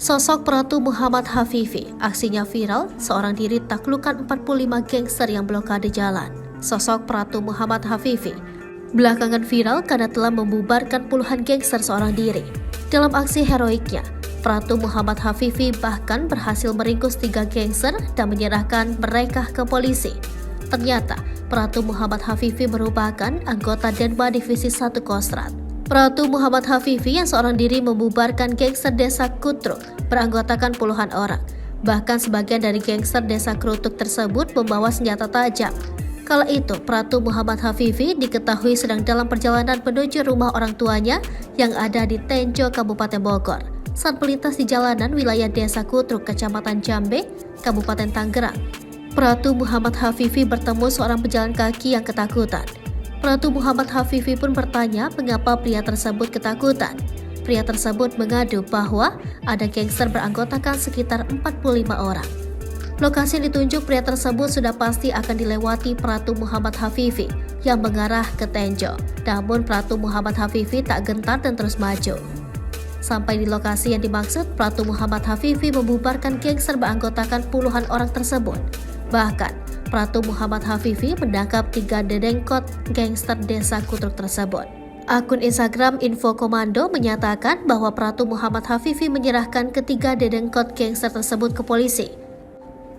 Sosok Pratu Muhammad Hafifi, aksinya viral, seorang diri taklukkan 45 gangster yang blokade jalan. Sosok Pratu Muhammad Hafifi belakangan viral karena telah membubarkan puluhan gangster seorang diri. Dalam aksi heroiknya, Pratu Muhammad Hafifi bahkan berhasil meringkus 3 gangster dan menyerahkan mereka ke polisi. Ternyata, Pratu Muhammad Hafifi merupakan anggota Denma Divisi 1 Kostrad. Pratu Muhammad Hafifi yang seorang diri membubarkan gangster desa Kutruk beranggotakan puluhan orang. Bahkan sebagian dari gangster desa Krutuk tersebut membawa senjata tajam. Kala itu, Pratu Muhammad Hafifi diketahui sedang dalam perjalanan menuju rumah orang tuanya yang ada di Tenjo, Kabupaten Bogor. Saat melintas di jalanan wilayah desa Kutruk, Kecamatan Jambe, Kabupaten Tangerang, Pratu Muhammad Hafifi bertemu seorang pejalan kaki yang ketakutan. Pratu Muhammad Hafifi pun bertanya mengapa pria tersebut ketakutan. Pria tersebut mengadu bahwa ada gangster beranggotakan sekitar 45 orang. Lokasi yang ditunjuk pria tersebut sudah pasti akan dilewati Pratu Muhammad Hafifi yang mengarah ke Tenjo. Namun Pratu Muhammad Hafifi tak gentar dan terus maju. Sampai di lokasi yang dimaksud, Pratu Muhammad Hafifi membubarkan gangster beranggotakan puluhan orang tersebut. Bahkan, Pratu Muhammad Hafifi menangkap 3 dedengkot gangster desa Kutruk tersebut. Akun Instagram Info Komando menyatakan bahwa Pratu Muhammad Hafifi menyerahkan ketiga dedengkot gangster tersebut ke polisi.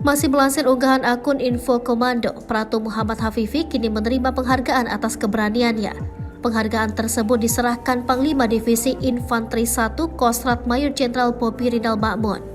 Masih melansir unggahan akun Info Komando, Pratu Muhammad Hafifi kini menerima penghargaan atas keberaniannya. Penghargaan tersebut diserahkan Panglima Divisi Infanteri 1 Kostrad Mayor Jenderal Bobi Rinal Makmun.